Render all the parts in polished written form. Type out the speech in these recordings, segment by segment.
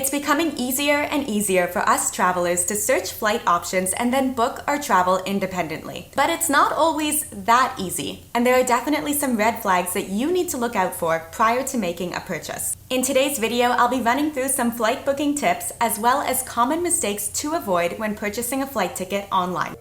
It's becoming easier and easier for us travelers to search flight options and then book our travel independently. But it's not always that easy, and there are definitely some red flags that you need to look out for prior to making a purchase. In today's video, I'll be running through some flight booking tips as well as common mistakes to avoid when purchasing a flight ticket online.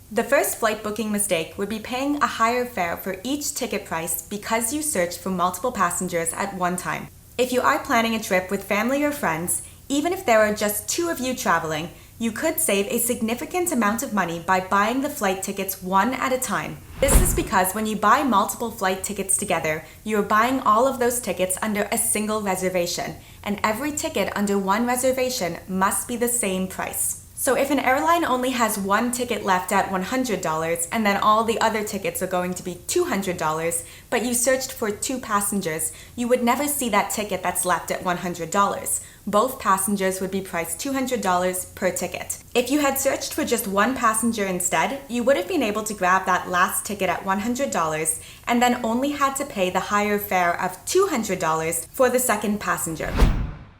The first flight booking mistake would be paying a higher fare for each ticket price because you searched for multiple passengers at one time. If you are planning a trip with family or friends, even if there are just 2 of you traveling, you could save a significant amount of money by buying the flight tickets one at a time. This is because when you buy multiple flight tickets together, you are buying all of those tickets under a single reservation, and every ticket under one reservation must be the same price. So if an airline only has one ticket left at $100 and then all the other tickets are going to be $200, but you searched for 2 passengers, you would never see that ticket that's left at $100. Both passengers would be priced $200 per ticket. If you had searched for just one passenger instead, you would have been able to grab that last ticket at $100 and then only had to pay the higher fare of $200 for the second passenger.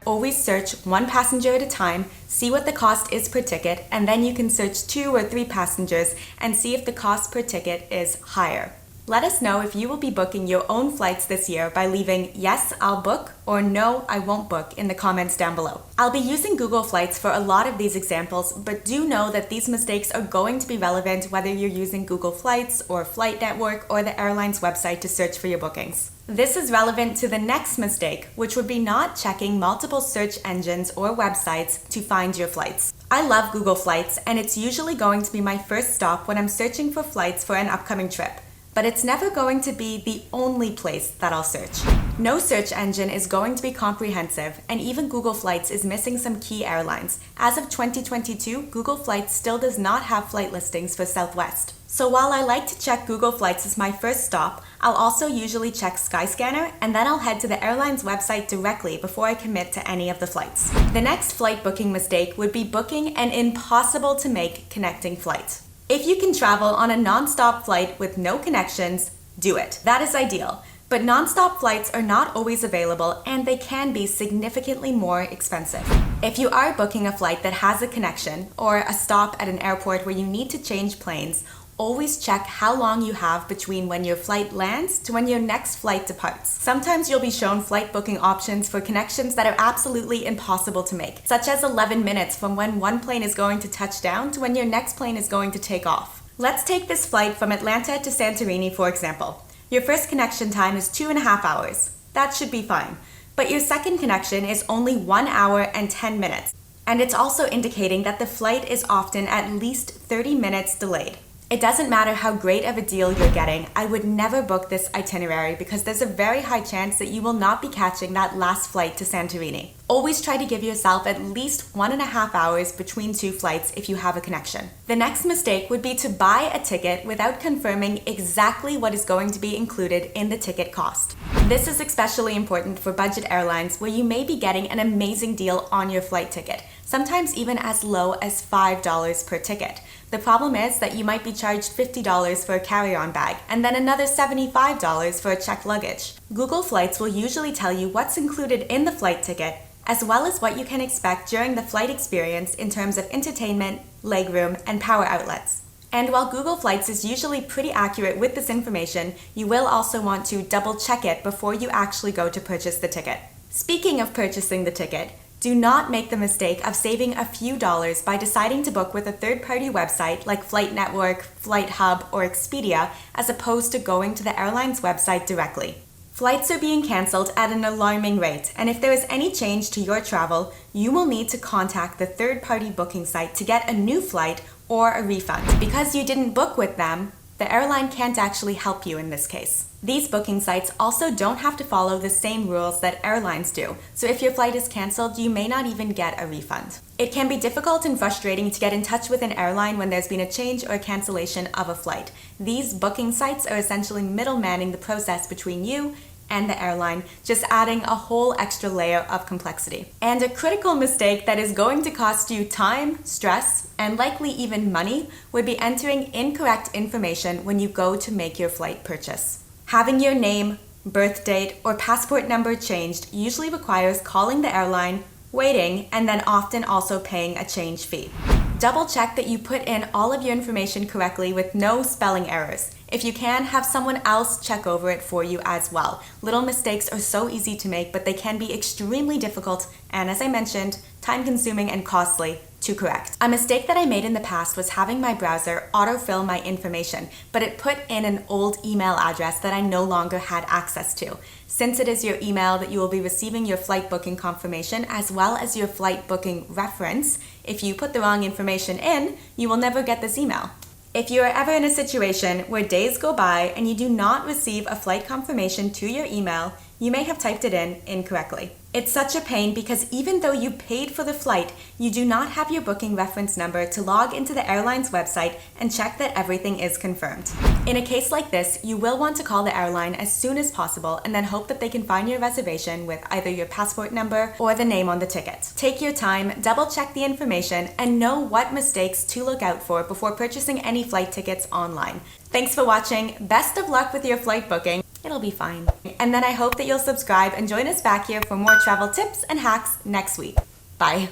Always search one passenger at a time, see what the cost is per ticket, and then you can search 2 or 3 passengers and see if the cost per ticket is higher. Let us know if you will be booking your own flights this year by leaving "Yes, I'll book" or "No, I won't book" in the comments down below. I'll be using Google Flights for a lot of these examples, but do know that these mistakes are going to be relevant whether you're using Google Flights or Flight Network or the airline's website to search for your bookings. This is relevant to the next mistake, which would be not checking multiple search engines or websites to find your flights. I love Google Flights, and it's usually going to be my first stop when I'm searching for flights for an upcoming trip. But it's never going to be the only place that I'll search. No search engine is going to be comprehensive, and even Google Flights is missing some key airlines. As of 2022, Google Flights still does not have flight listings for Southwest. So while I like to check Google Flights as my first stop, I'll also usually check Skyscanner, and then I'll head to the airline's website directly before I commit to any of the flights. The next flight booking mistake would be booking an impossible to make connecting flight. If you can travel on a non-stop flight with no connections, do it. That is ideal. But non-stop flights are not always available, and they can be significantly more expensive. If you are booking a flight that has a connection or a stop at an airport where you need to change planes, always check how long you have between when your flight lands to when your next flight departs. Sometimes you'll be shown flight booking options for connections that are absolutely impossible to make, such as 11 minutes from when one plane is going to touch down to when your next plane is going to take off. Let's take this flight from Atlanta to Santorini, for example. Your first connection time is 2.5 hours. That should be fine. But your second connection is only 1 hour and 10 minutes. And it's also indicating that the flight is often at least 30 minutes delayed. It doesn't matter how great of a deal you're getting, I would never book this itinerary because there's a very high chance that you will not be catching that last flight to Santorini. Always try to give yourself at least 1.5 hours between 2 flights if you have a connection. The next mistake would be to buy a ticket without confirming exactly what is going to be included in the ticket cost. This is especially important for budget airlines where you may be getting an amazing deal on your flight ticket, sometimes even as low as $5 per ticket. The problem is that you might be charged $50 for a carry-on bag and then another $75 for a checked luggage. Google Flights will usually tell you what's included in the flight ticket, as well as what you can expect during the flight experience in terms of entertainment, legroom, and power outlets. And while Google Flights is usually pretty accurate with this information, you will also want to double check it before you actually go to purchase the ticket. Speaking of purchasing the ticket, do not make the mistake of saving a few dollars by deciding to book with a third-party website like Flight Network, Flight Hub, or Expedia, as opposed to going to the airline's website directly. Flights are being cancelled at an alarming rate, and if there is any change to your travel, you will need to contact the third-party booking site to get a new flight or a refund. Because you didn't book with them, the airline can't actually help you in this case. These booking sites also don't have to follow the same rules that airlines do, so if your flight is cancelled, you may not even get a refund. It can be difficult and frustrating to get in touch with an airline when there's been a change or cancellation of a flight. These booking sites are essentially middlemaning the process between you and the airline, just adding a whole extra layer of complexity. And a critical mistake that is going to cost you time, stress, and likely even money would be entering incorrect information when you go to make your flight purchase. Having your name, birth date, or passport number changed usually requires calling the airline, waiting, and then often also paying a change fee. Double check that you put in all of your information correctly with no spelling errors. If you can, have someone else check over it for you as well. Little mistakes are so easy to make, but they can be extremely difficult and, as I mentioned, time-consuming and costly to correct. A mistake that I made in the past was having my browser autofill my information, but it put in an old email address that I no longer had access to. Since it is your email that you will be receiving your flight booking confirmation as well as your flight booking reference, if you put the wrong information in, you will never get this email. If you are ever in a situation where days go by and you do not receive a flight confirmation to your email, you may have typed it in incorrectly. It's such a pain because even though you paid for the flight, you do not have your booking reference number to log into the airline's website and check that everything is confirmed. In a case like this, you will want to call the airline as soon as possible and then hope that they can find your reservation with either your passport number or the name on the ticket. Take your time, double check the information, and know what mistakes to look out for before purchasing any flight tickets online. Thanks for watching. Best of luck with your flight booking. It'll be fine. And then I hope that you'll subscribe and join us back here for more travel tips and hacks next week. Bye.